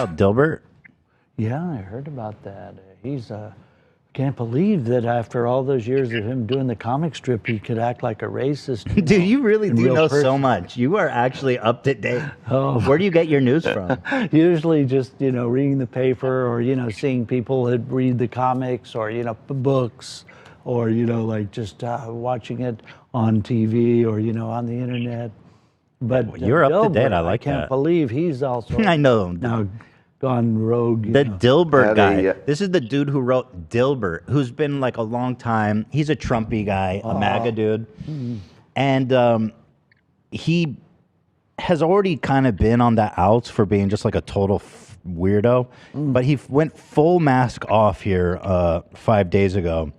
about Dilbert? Yeah, I heard about that. He's can't believe that after all those years of him doing the comic strip, he could act like a racist. Dude, you really do know person. so much. You are actually up to date. Oh. Where do you get your news from? Usually just, reading the paper or, seeing people that read the comics or, books or, like just watching it on TV or, on the internet. But You're up to date. I like I can't that. believe he's also I know. now gone rogue. The Dilbert guy. Yeah. This is the dude who wrote Dilbert, who's been like a long time. He's a Trumpy guy, a MAGA dude. And he has already kind of been on the outs for being just like a total weirdo. But he went full mask off here 5 days ago.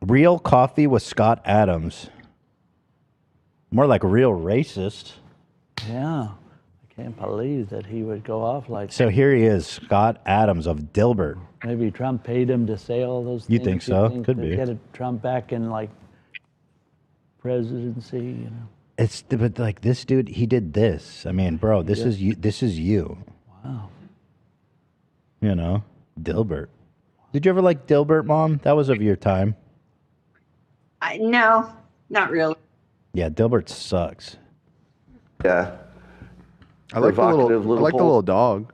Real coffee with Scott Adams. More like real racist. Yeah. I can't believe that he would go off like that. So here he is, Scott Adams of Dilbert. Maybe Trump paid him to say all those You things. think so? Could to be. Get Trump back in like presidency, But like this dude, he did this. I mean, bro, this is you. This is you. Wow. Dilbert. Did you ever like Dilbert, Mom? That was of your time. No, not really. Yeah, Dilbert sucks. Yeah. I like the Provocative little dog.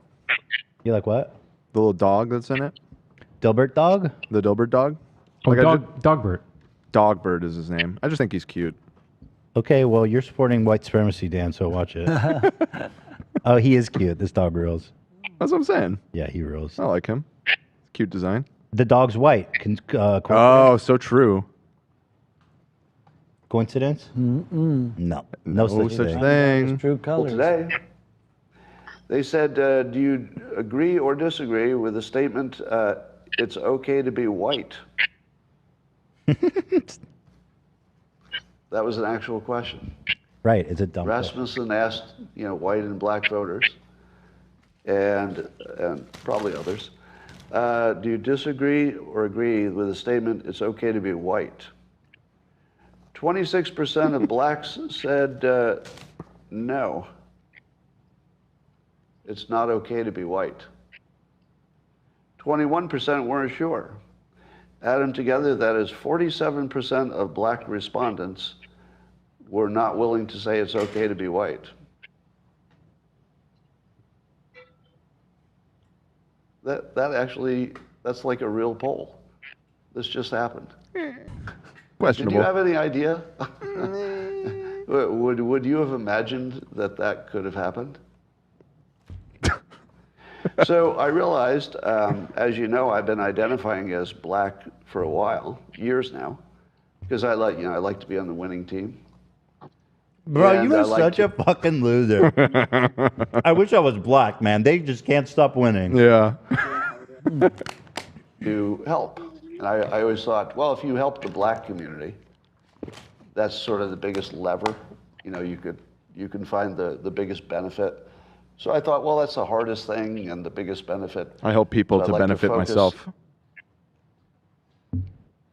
You like what? The little dog that's in it. Dilbert dog? The Dilbert dog. Oh, Like, Dogbert. Dogbert is his name. I just think he's cute. Okay, well, you're supporting white supremacy, Dan, so watch it. Oh, he is cute. This dog rules. That's what I'm saying. Yeah, he rules. I like him. Cute design. The dog's white. Oh, so true. Coincidence? Mm-mm. No. No such such thing. thing. True Well, colors. today, they said, do you agree or disagree with the statement, it's okay to be white? That was an actual question. Right, it's a dumb question. Rasmussen asked, white and black voters, and probably others, do you disagree or agree with the statement, it's okay to be white? 26% of blacks said no. It's not okay to be white. 21% weren't sure. Add them together, that is 47% of black respondents were not willing to say it's okay to be white. That's like a real poll. This just happened. Questionable. Did you have any idea? Would you have imagined that could have happened? So I realized, as you know, I've been identifying as black for a while, years now, because I like to be on the winning team. Bro, And you I are like such a fucking loser. I wish I was black, man. They just can't stop winning. Yeah. to help. And I always thought, well, if you help the black community, that's sort of the biggest lever. You can find the biggest benefit. So I thought, well, that's the hardest thing and the biggest benefit. I help people So I'd to like to benefit focus- myself.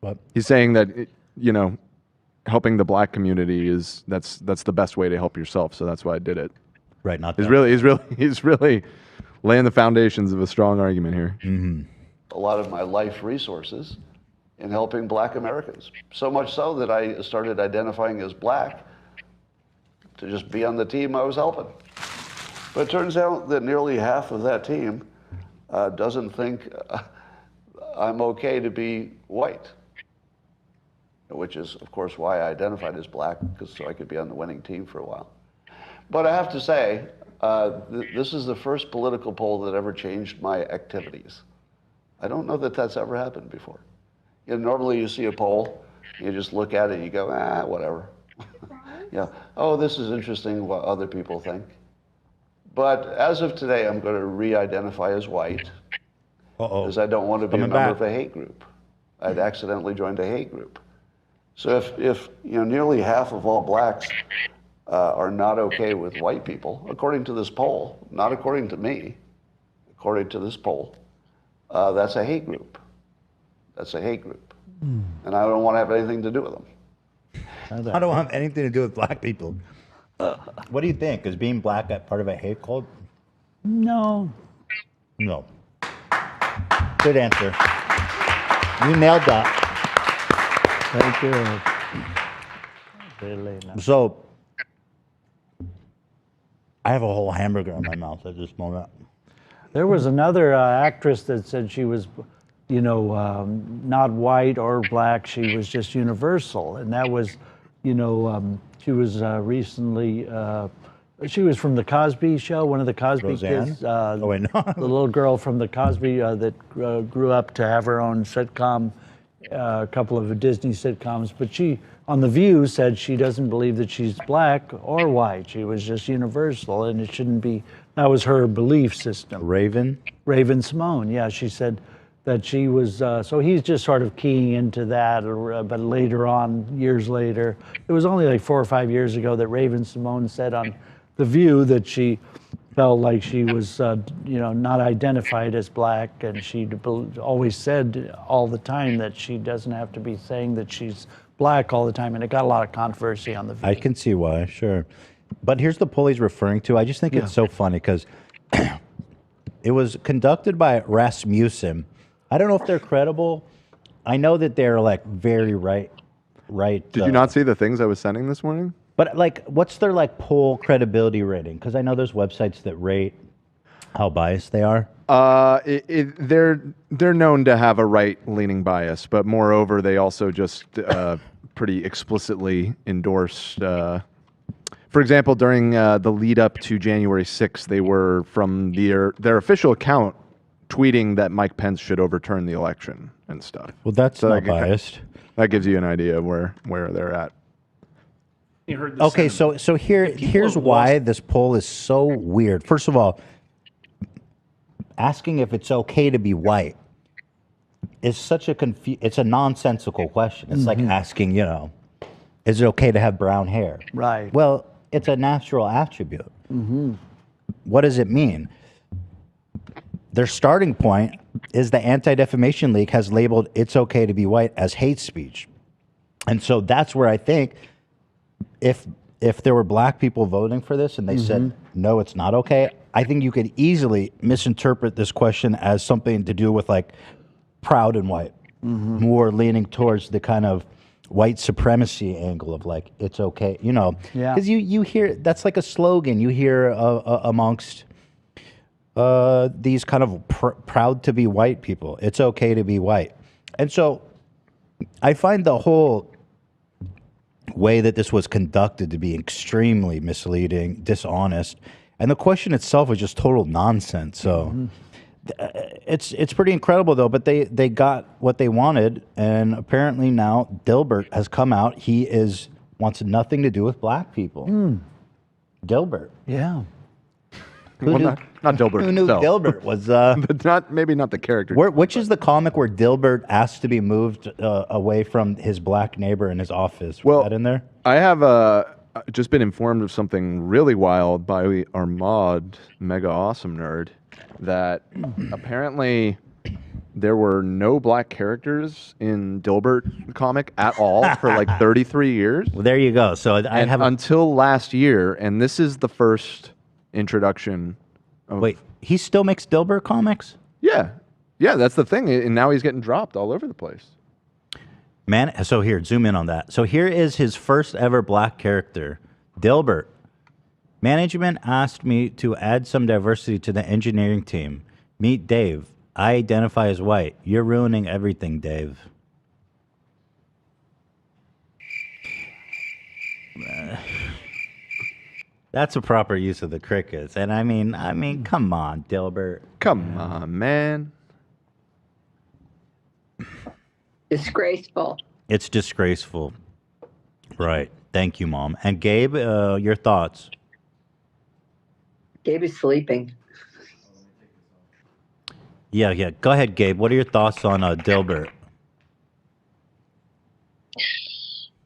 What? He's saying that helping the black community that's the best way to help yourself. So that's why I did it. Right, not He's that. he's really laying the foundations of a strong argument here. Mm-hmm. A lot of my life resources in helping black Americans. So much so that I started identifying as black to just be on the team I was helping. But it turns out that nearly half of that team doesn't think I'm okay to be white, which is, of course, why I identified as black, so I could be on the winning team for a while. But I have to say, this is the first political poll that ever changed my activities. I don't know that that's ever happened before. Normally you see a poll, you just look at it and you go, whatever. Oh, this is interesting what other people think. But as of today, I'm going to re-identify as white because I don't want to be a member of a hate group. I'd accidentally joined a hate group. So if nearly half of all blacks are not okay with white people, according to this poll, not according to me, according to this poll, that's a hate group. That's a hate group. And I don't want to have anything to do with them. I don't have anything to do with black people. What do you think? Is being black part of a hate cult? No, No. Good answer. You nailed that. Thank you. Really nice. So, I have a whole hamburger in my mouth at this moment. There was another actress that said she was, not white or black. She was just universal, and that was, she was recently. She was from the Cosby Show, one of the Cosby Roseanne? kids. Oh, wait, no. The little girl from the Cosby that grew up to have her own sitcom, a couple of Disney sitcoms. But she, on The View, said she doesn't believe that she's black or white. She was just universal, and it shouldn't be. That was her belief system. Raven? Raven Simone, yeah, she said that she was, so he's just sort of keying into that, but later on, years later, it was only like 4 or 5 years ago that Raven Simone said on The View that she felt like she was, not identified as black, and she always said all the time that she doesn't have to be saying that she's black all the time, and it got a lot of controversy on The View. I can see why, sure. But here's the poll he's referring to. I just think it's so funny because it was conducted by Rasmussen. I don't know if they're credible. I know that they're like very right. Did you not see the things I was sending this morning? But like, what's their like poll credibility rating? Because I know there's websites that rate how biased they are. They're known to have a right-leaning bias, but moreover, they also just pretty explicitly endorsed. For example, during the lead up to January 6th, they were from their official account tweeting that Mike Pence should overturn the election and stuff. Well, that's not biased. That gives you an idea of where they're at. You heard the Okay, sentiment. so here's have why this poll is so weird. First of all, asking if it's okay to be white is such a it's a nonsensical question. It's like asking, is it okay to have brown hair? Right. Well, it's a natural attribute. What does it mean? Their starting point is the Anti-Defamation League has labeled "it's okay to be white" as hate speech, and so that's where I think if there were black people voting for this and they said no, it's not okay, I think you could easily misinterpret this question as something to do with like proud and white, more leaning towards the kind of white supremacy angle of like it's okay, Yeah. because you hear that's like a slogan you hear amongst these kind of proud to be white people. It's okay to be white, and so I find the whole way that this was conducted to be extremely misleading, dishonest, and the question itself was just total nonsense. So it's pretty incredible though. But they got what they wanted, and apparently now Dilbert has come out. He wants nothing to do with black people. Dilbert. Yeah. Well, not Dilbert. Who knew himself. Dilbert was? But maybe not the character. Which is the comic where Dilbert asked to be moved away from his black neighbor in his office? Was that in there? I have just been informed of something really wild by our mod, Mega Awesome Nerd, that apparently there were no black characters in Dilbert comic at all for like 33 years. Well, there you go. So I have until last year, and this is the first introduction. Wait, he still makes Dilbert comics? Yeah, that's the thing, and now he's getting dropped all over the place. Man, so here, zoom in on that. So here is his first ever black character, Dilbert. Management asked me to add some diversity to the engineering team. Meet Dave. I identify as white. You're ruining everything, Dave. That's a proper use of the crickets. And I mean, come on, Dilbert. Come on, man. Disgraceful. It's disgraceful. Right. Thank you, Mom. And Gabe, your thoughts? Gabe is sleeping. Yeah. Go ahead, Gabe. What are your thoughts on Dilbert?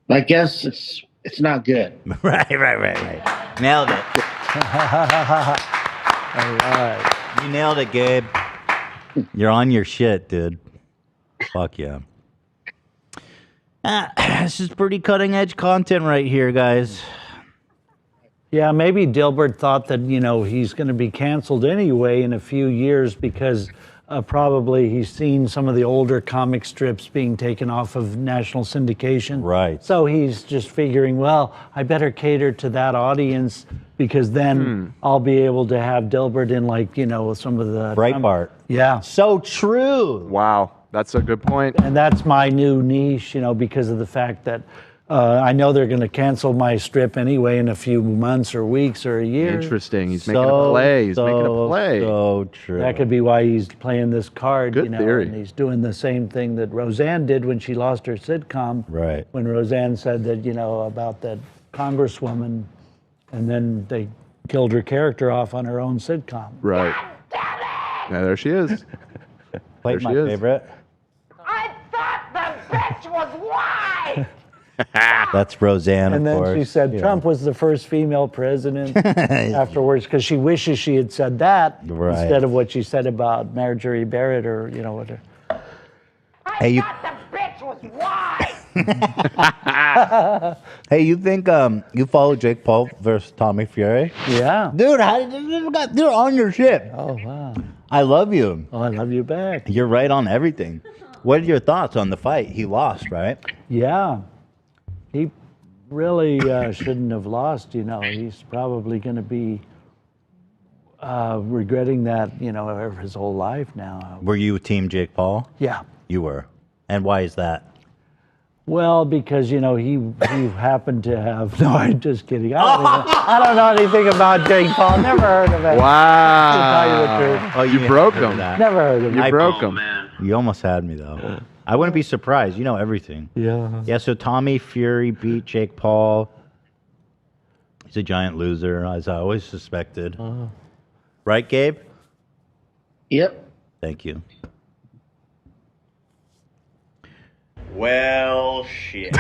I guess it's not good. Right. Nailed it. All right. You nailed it, Gabe. You're on your shit, dude. Fuck yeah. This is pretty cutting edge content right here, guys. Yeah, maybe Dilbert thought that, he's going to be canceled anyway in a few years because probably he's seen some of the older comic strips being taken off of national syndication. Right. So he's just figuring, well, I better cater to that audience because then I'll be able to have Dilbert in some of the... Breitbart. Yeah. So true. Wow, that's a good point. And that's my new niche, because of the fact that I know they're going to cancel my strip anyway in a few months or weeks or a year. Interesting. He's making a play. He's making a play. So true. That could be why he's playing this card, Good theory. and he's doing the same thing that Roseanne did when she lost her sitcom. Right. When Roseanne said that, about that congresswoman, and then they killed her character off on her own sitcom. Right. Yeah, there she is. Play There my she is. favorite. I thought the bitch was white! That's Roseanne, And of then course. she said Yeah. Trump was the first female president afterwards because she wishes she had said that Right. instead of what she said about Marjorie Barrett or, whatever. Hey, you. The bitch was white! Hey, you think you follow Jake Paul versus Tommy Fury? Yeah. Dude, they're on your ship. Oh, wow. I love you. Oh, I love you back. You're right on everything. What are your thoughts on the fight? He lost, right? Yeah. He really shouldn't have lost, He's probably going to be regretting that, his whole life now. Were you team Jake Paul? Yeah. You were. And why is that? Well, because, he happened to have... No, I'm just kidding. I don't know anything about Jake Paul. Never heard of him. Wow. To tell you the truth. Oh, You broke heard him. that. Never heard of him. You broke him. You almost had me, though. I wouldn't be surprised. You know everything. Yeah. Yeah, so Tommy Fury beat Jake Paul. He's a giant loser, as I always suspected. Right, Gabe? Yep. Thank you. Well, shit.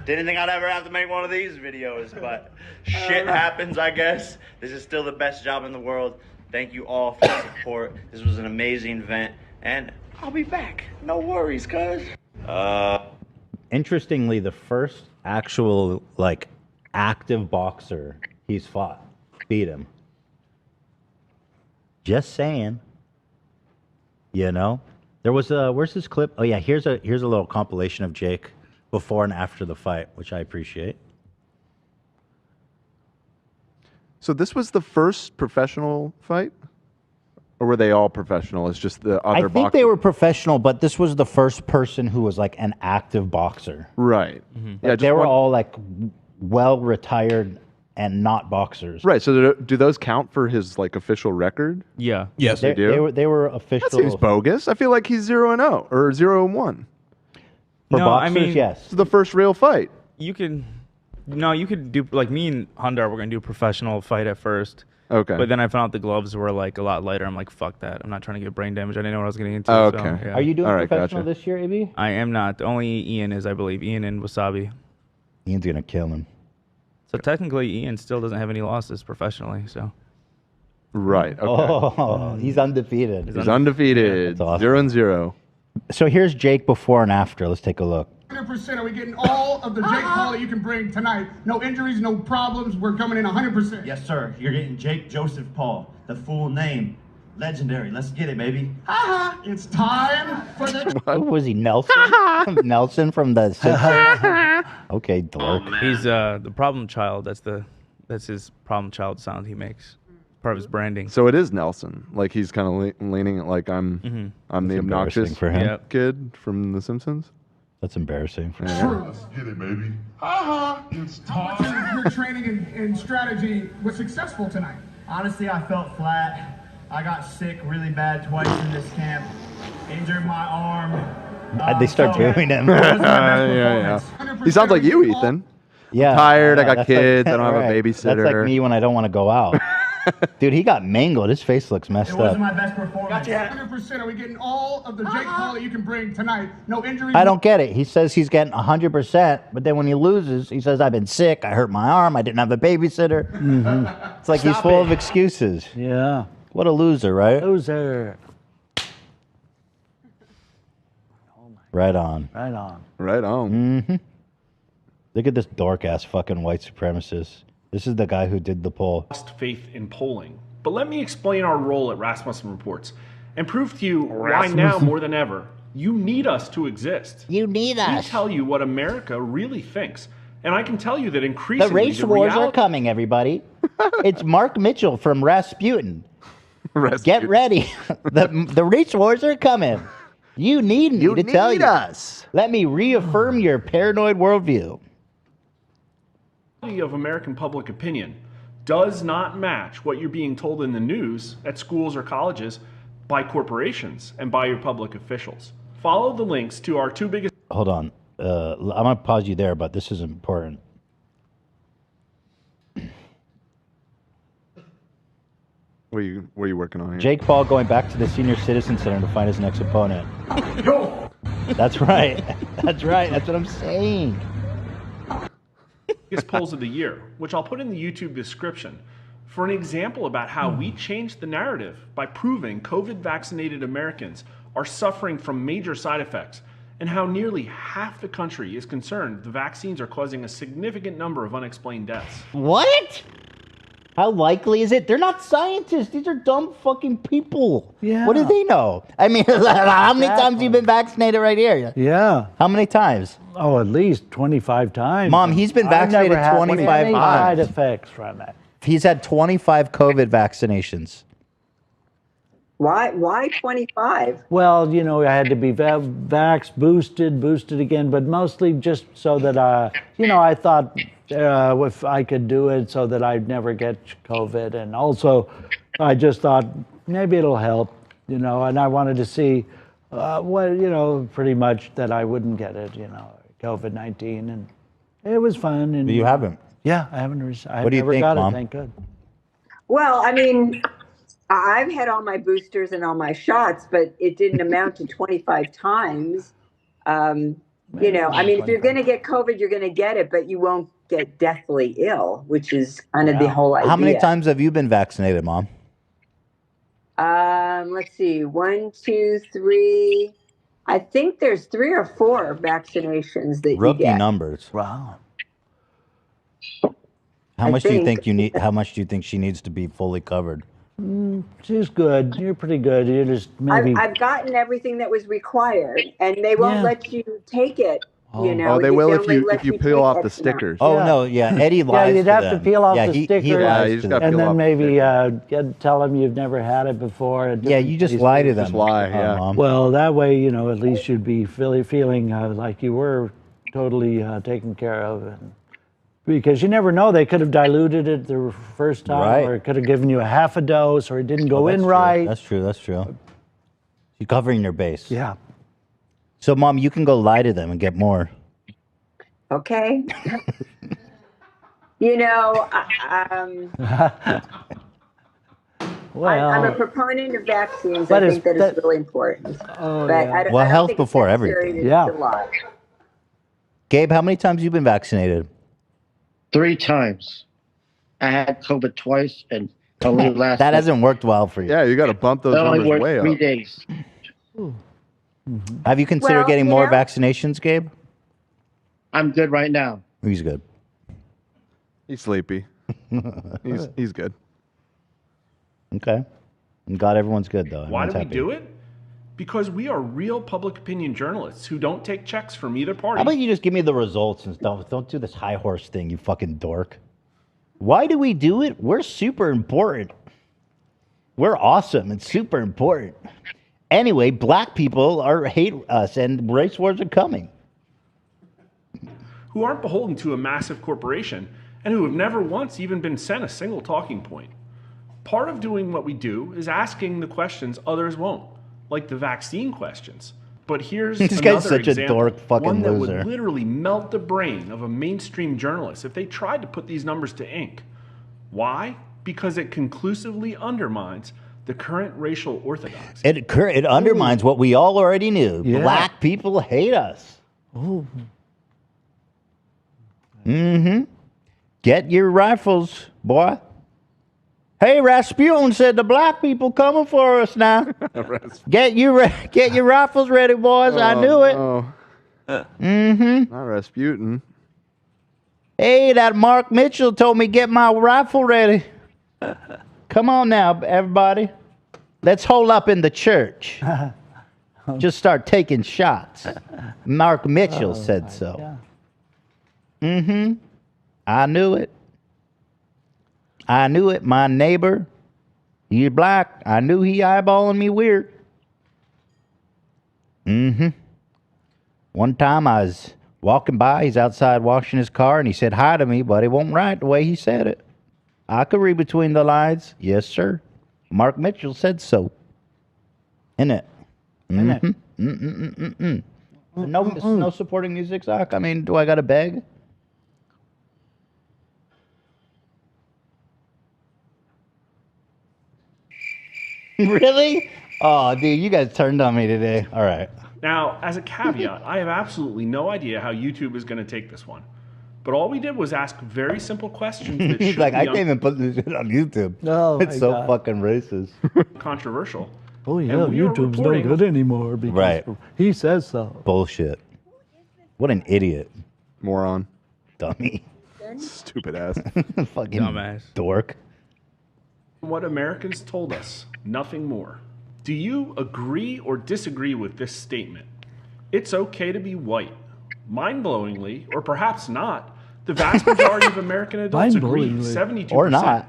Didn't think I'd ever have to make one of these videos, but shit happens, I guess. This is still the best job in the world. Thank you all for the support. This was an amazing event, and I'll be back. No worries, cuz. Interestingly, the first actual, active boxer he's fought beat him. Just saying. There was where's this clip? Oh yeah, here's a little compilation of Jake before and after the fight, which I appreciate. So this was the first professional fight? Or were they all professional? It's just the other I think they were professional, but this was the first person who was an active boxer. Right. Yeah, They were all well retired and not boxers. Right. So do those count for his official record? Yeah. Yes, they do. They were official. That seems bogus. I feel like he's 0-0 or 0-1. For No, boxers, I mean, yes. It's the first real fight. You could do me and Hundar were gonna do a professional fight at first. Okay. But then I found out the gloves were a lot lighter. I'm like, fuck that. I'm not trying to get brain damage. I didn't know what I was getting into. Oh, so, okay. yeah. Are you doing All right, professional gotcha. this year, AB? I am not. Only Ian is, I believe. Ian and Wasabi. Ian's gonna kill him. So technically, Ian still doesn't have any losses professionally. So Right. Okay. Oh, he's undefeated. He's undefeated. That's awesome. 0-0. So here's Jake before and after. Let's take a look. 100%. Are we getting all of the Jake Paul that you can bring tonight? No injuries, no problems. We're coming in 100%. Yes, sir. You're getting Jake Joseph Paul, the full name. Legendary. Let's get it, baby. It's time for the... Who was he, Nelson? Nelson from the Simpsons? Okay, dork. he's the problem child. That's his problem child sound he makes. Part of his branding. So it is Nelson. He's kind of leaning I'm the embarrassing obnoxious for him. Yep. kid from The Simpsons. That's embarrassing. Let's get it, baby. It's time. Your training and strategy was successful tonight. Honestly, I felt flat. I got sick really bad twice in this camp. Injured my arm. They start booing him. Yeah. He sounds like you, Ethan. Yeah. Tired, I got that's kids, I don't have a babysitter. That's like me when I don't want to go out. Dude, he got mangled. His face looks messed It wasn't up. my best performance. 100%. Are we getting all of the Jake Paul that you can bring tonight? No injuries. I don't get it. He says he's getting 100%, but then when he loses, he says, I've been sick. I hurt my arm. I didn't have a babysitter. It's like he's full of excuses. Yeah. What a loser, right? Loser. Right on. Right on. Right on. Look at this dork-ass fucking white supremacist. This is the guy who did the poll. Lost faith in polling. But let me explain our role at Rasmussen Reports and prove to you why now more than ever you need us to exist. You need us. We tell you what America really thinks. And I can tell you that increasingly The race wars are coming, everybody. It's Mark Mitchell from Rasputin. Get ready. The race wars are coming. You need me to tell you. us. Let me reaffirm your paranoid worldview. Of American public opinion does not match what you're being told in the news at schools or colleges by corporations and by your public officials. Follow the links to our two biggest... Hold on. I'm going to pause you there, but this is important. What are you working on here? Jake Paul going back to the Senior Citizen Center to find his next opponent. That's right. That's right. That's what I'm saying. Biggest polls of the year, which I'll put in the YouTube description, for an example about how we changed the narrative by proving COVID-vaccinated Americans are suffering from major side effects, and how nearly half the country is concerned the vaccines are causing a significant number of unexplained deaths. What? How likely is it? They're not scientists. These are dumb fucking people. Yeah. What do they know? I mean, how many times you been vaccinated right here? Yeah. How many times? Oh, at least 25 times. Mom, he's been vaccinated 25 times. Side times. effects from it. He's had 25 COVID vaccinations. Why 25? Well, you know, I had to be boosted again, but mostly just so that, you know, I thought if I could do it so that I'd never get COVID. And also, I just thought maybe it'll help, you know, and I wanted to see what, you know, pretty much that I wouldn't get it, you know, COVID-19. And it was fun. And You haven't? Yeah, I haven't. What do you never think, got Mom? it, thank God. Well, I mean, I've had all my boosters and all my shots, but it didn't amount to 25 times. You know, I mean, if you're going to get COVID, you're going to get it, but you won't get deathly ill, which is kind of the whole idea. How many times have you been vaccinated, Mom? Let's see, 1, 2, 3. I think there's 3 or 4 vaccinations that Rookie you get. numbers. Wow. How much do you think you need? How much do you think she needs to be fully covered? She's good. You're pretty good. You're just maybe. I've gotten everything that was required, and they won't let you take it. You know, Oh, they will if only you let peel take off the X amount. stickers. Oh no, yeah, Eddie lies. Yeah, you'd to have them. to peel off yeah, the he stickers, lies you just to gotta them. and peel then off maybe tell them you've never had it before. And Yeah, you just lie to them. Just lie, yeah. Mom. Well, that way, you know, at least you'd be feeling like you were totally taken care of. And because you never know, they could have diluted it the first time, Right. or it could have given you a half a dose, or it didn't go That's in true. right. That's true. That's true. You're covering your base. Yeah. So, Mom, you can go lie to them and get more. Okay. You know, Well, I'm a proponent of vaccines. But I it's- think that that- it's really important. Oh, But yeah. I don't, Well, I don't health think it's before necessary everything. to Yeah. lie. Gabe, how many times you been vaccinated? 3 times. I had COVID twice and only last. That hasn't worked well for you. Yeah, you got to bump those It only numbers worked way 3 up. days. Have you considered Well, getting you more know- vaccinations, Gabe? I'm good right now. He's good. He's sleepy. He's good. Okay. I'm glad everyone's good, though. Why Everyone's do we happy. do it? Because we are real public opinion journalists who don't take checks from either party. How about you just give me the results and stuff? Don't do this high horse thing, you fucking dork. Why do we do it? We're super important. We're awesome and super important. Anyway, black people hate us and race wars are coming. Who aren't beholden to a massive corporation and who have never once even been sent a single talking point. Part of doing what we do is asking the questions others won't, like the vaccine questions. But here's This another guy's such a example, dork fucking one that loser. would literally melt the brain of a mainstream journalist if they tried to put these numbers to ink. Why? Because it conclusively undermines the current racial orthodoxy. It undermines what we all already knew. Yeah. Black people hate us. Ooh. Mm-hmm. Get your rifles, boy. Hey, Rasputin said the black people coming for us now. Get your rifles ready, boys. I knew it. Oh, Mm-hmm. not Rasputin. Hey, that Mark Mitchell told me get my rifle ready. Come on now, everybody. Let's hole up in the church. Just start taking shots. Mark Mitchell said so. Mm-hmm. I knew it. I knew it. My neighbor, he's black. I knew he eyeballing me weird. Mm-hmm. One time I was walking by, he's outside washing his car, and he said hi to me, but it won't right the way he said it. I could read between the lines. Yes, sir. Mark Mitchell said so. Isn't it? Mm-hmm. No supporting music, Zach? I mean, do I got to beg? Really? Oh, dude, you guys turned on me today. All right. Now, as a caveat, I have absolutely no idea how YouTube is going to take this one. But all we did was ask very simple questions that He's should like, be I can't even put this shit on YouTube. Oh, it's my so God. fucking racist. controversial. Oh yeah, And we are YouTube's no reporting- good anymore because Right. he says so. Bullshit. What an idiot. Moron. Dummy. Stupid ass. Fucking Dumbass. dork. What Americans told us, nothing more. Do you agree or disagree with this statement? It's okay to be white. Mind-blowingly, or perhaps not, the vast majority of American adults agree. Mind-blowingly. 72%. Or not.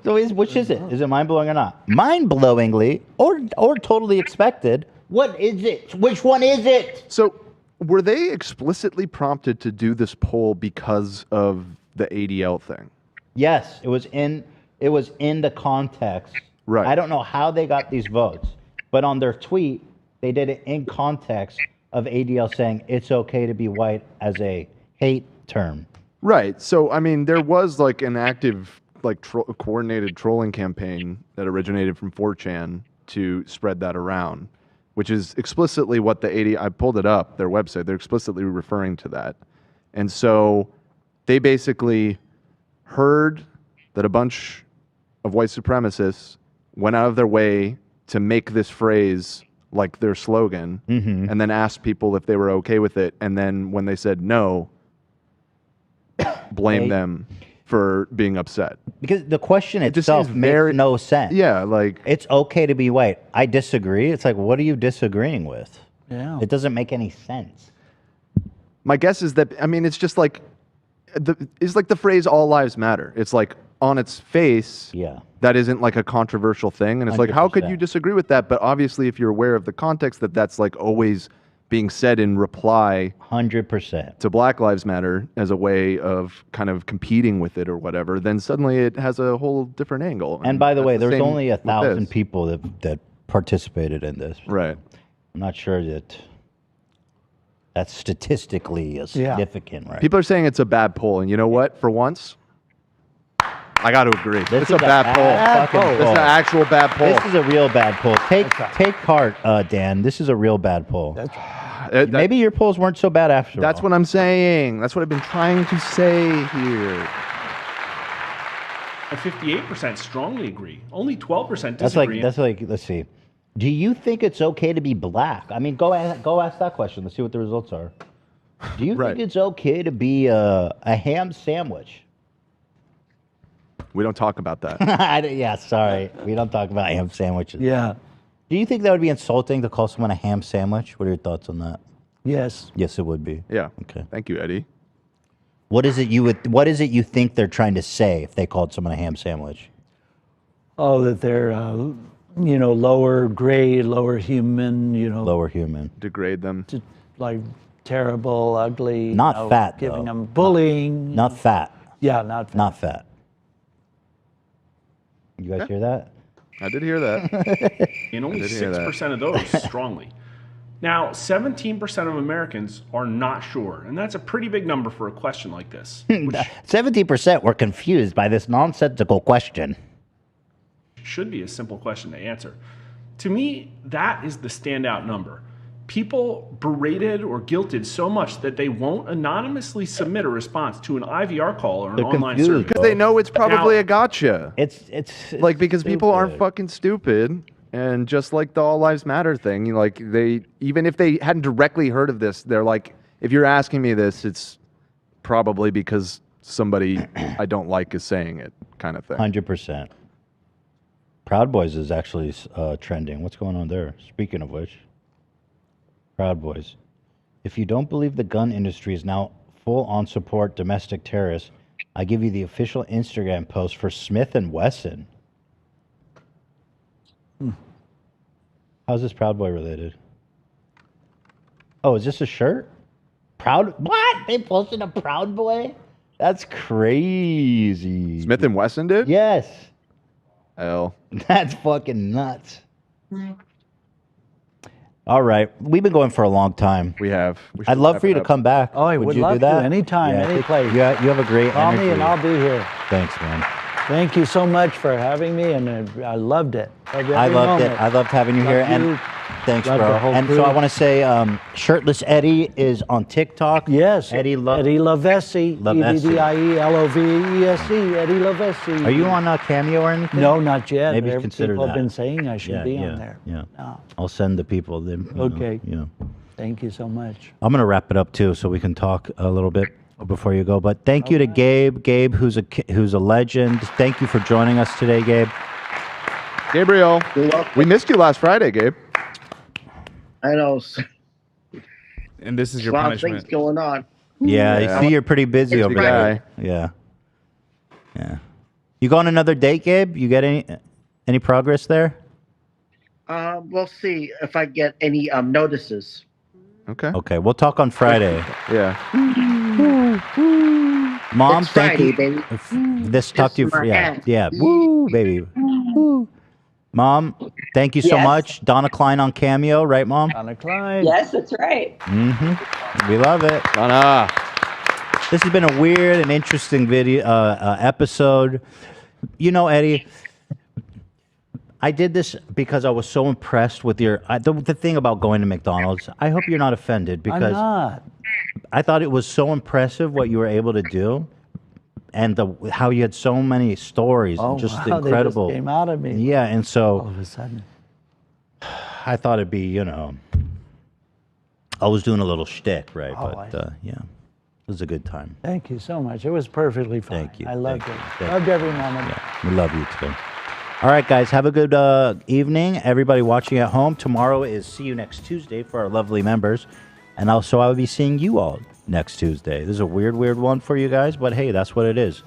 So which is it? Is it mind-blowing or not? Mind-blowingly or totally expected. What is it? Which one is it? So, were they explicitly prompted to do this poll because of the ADL thing? Yes, it was in the context. Right. I don't know how they got these votes, but on their tweet, they did it in context of ADL saying it's okay to be white as a hate term. Right. So, I mean, there was like an active, like coordinated trolling campaign that originated from 4chan to spread that around, which is explicitly what the ADL, I pulled it up, their website, they're explicitly referring to that. And so they basically heard that a bunch of white supremacists went out of their way to make this phrase like their slogan, and then asked people if they were okay with it. And then when they said no, blame them for being upset. Because the question just itself seems makes very- no sense. Yeah, like It's okay to be white. I disagree. It's like, what are you disagreeing with? Yeah. It doesn't make any sense. my guess is that, I mean, it's just like the phrase "all lives matter." It's like on its face, Yeah. that isn't like a controversial thing, and it's like, how could you 100%. disagree with that? But obviously, if you're aware of the context that that's like always being said in reply 100%. to Black Lives Matter as a way of kind of competing with it or whatever, then suddenly it has a whole different angle. And by the that's way, there's same only with 1,000 this. people that participated in this. Right. I'm not sure that that's statistically significant, right? People are saying it's a bad poll, and you know what? For once, I got to agree. This It's is a bad bad poll. fucking This is poll. an actual bad poll. This is a real bad poll. Take heart, Dan. This is a real bad poll. Maybe your polls weren't so bad after That's all. what I'm saying. That's what I've been trying to say here. And 58% strongly agree. Only 12% That's disagree. like let's see. Do you think it's okay to be black? I mean, go ask that question. Let's see what the results are. Do you think it's okay to be a ham sandwich? We don't talk about that. Yeah, sorry. We don't talk about ham sandwiches. Yeah. Do you think that would be insulting to call someone a ham sandwich? What are your thoughts on that? Yes. Yes, it would be. Yeah. Okay. Thank you, Eddie. What is it you think they're trying to say if they called someone a ham sandwich? Oh, that they're, lower grade, lower human, Lower human. Degrade them. just like terrible, ugly. Not fat, Giving though. them bullying. Not fat. Yeah, not fat. Not fat. You guys hear that? I did hear that. and only I did hear that. 6% of those strongly. Now, 17% of Americans are not sure, and that's a pretty big number for a question like this. Which 70% were confused by this nonsensical question. should be a simple question to answer. To me, that is the standout number. People berated or guilted so much that they won't anonymously submit a response to an IVR call or an They're online confused, survey. Because they know it's probably Now- a gotcha. It's Like, because people aren't stupid. fucking stupid. And just like the All Lives Matter thing, like even if they hadn't directly heard of this, they're like, if you're asking me this, it's probably because somebody I don't like is saying it, kind of thing. 100%. Proud Boys is actually trending. What's going on there? Speaking of which, Proud Boys. If you don't believe the gun industry is now full on support domestic terrorists, I give you the official Instagram post for Smith & Wesson. How's this Proud Boy related? Oh, is this a shirt? What? They posted a Proud Boy? That's crazy. Smith & Wesson did? Yes. Hell. That's fucking nuts. All right. We've been going for a long time. We have. I'd love for you to come back. Oh, I would you love do that? to. Anytime, Yeah, any place. You have a great Call energy. me and I'll be here. Thanks, man. Thank you so much for having me, and I loved it. I loved it. I loved having you here. And thanks, Love bro. the whole And crew. so I want to say, Shirtless Eddie is on TikTok. Yes. Eddie Lovese. Lovese. EDDIELOVESE. Eddie Lovese. Are you on Cameo or anything? No, not yet. Maybe Every- consider people that. have been saying I should be on there. Yeah. No. I'll send the people. Okay. Yeah. Thank you so much. I'm gonna wrap it up too, so we can talk a little bit before you go. But thank you to Gabe. Gabe, who's a legend. Thank you for joining us today, Gabe. Gabriel, we missed you last Friday, Gabe. I know. And this is your a lot of punishment. things going on. Yeah, I see you're pretty busy over there. Yeah. Yeah. You go on another date, Gabe? You get any progress there? We'll see if I get any notices. Okay. Okay, we'll talk on Friday. Yeah. Mom, It's thank Friday, you. baby. This talk to you. Kiss my Yeah, ass. yeah. Woo, baby. Woo. Mom, thank you so Yes. much. Donnaklein on Cameo, right, Mom? Donnaklein. Yes, that's right. Mm-hmm. We love it. Donna. This has been a weird and interesting video episode. You know, Eddie, I did this because I was so impressed with your the thing about going to McDonald's. I hope you're not offended I'm because not. I thought it was so impressive what you were able to do, and how you had so many stories, Oh, and just wow, incredible. They just came out of me. Yeah, and so All of a sudden. I thought it'd be, I was doing a little shtick, right? Oh, but yeah, it was a good time. Thank you so much. It was perfectly fine. Thank you. I loved Thank it. you. Thank Loved you. every moment. Yeah, we love you too. All right, guys, have a good evening. Everybody watching at home, tomorrow is See You Next Tuesday for our lovely members. And also, I will be seeing you all next Tuesday. This is a weird one for you guys, but hey, that's what it is.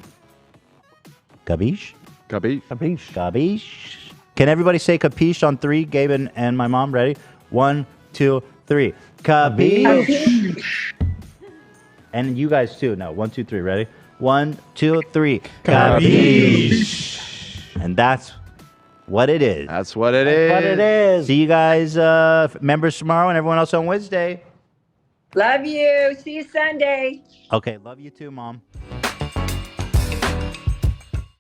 Capiche? Capiche. Capiche. Capiche. Can everybody say capiche on 3? Gabe and my mom, ready? 1, 2, 3. Capiche. And you guys too. Now, 1, 2, 3. Ready? 1, 2, 3. Capiche. And that's what it is. That's what it is. What it is. See you guys, members tomorrow, and everyone else on Wednesday. Love you. See you Sunday. Okay, love you too, Mom.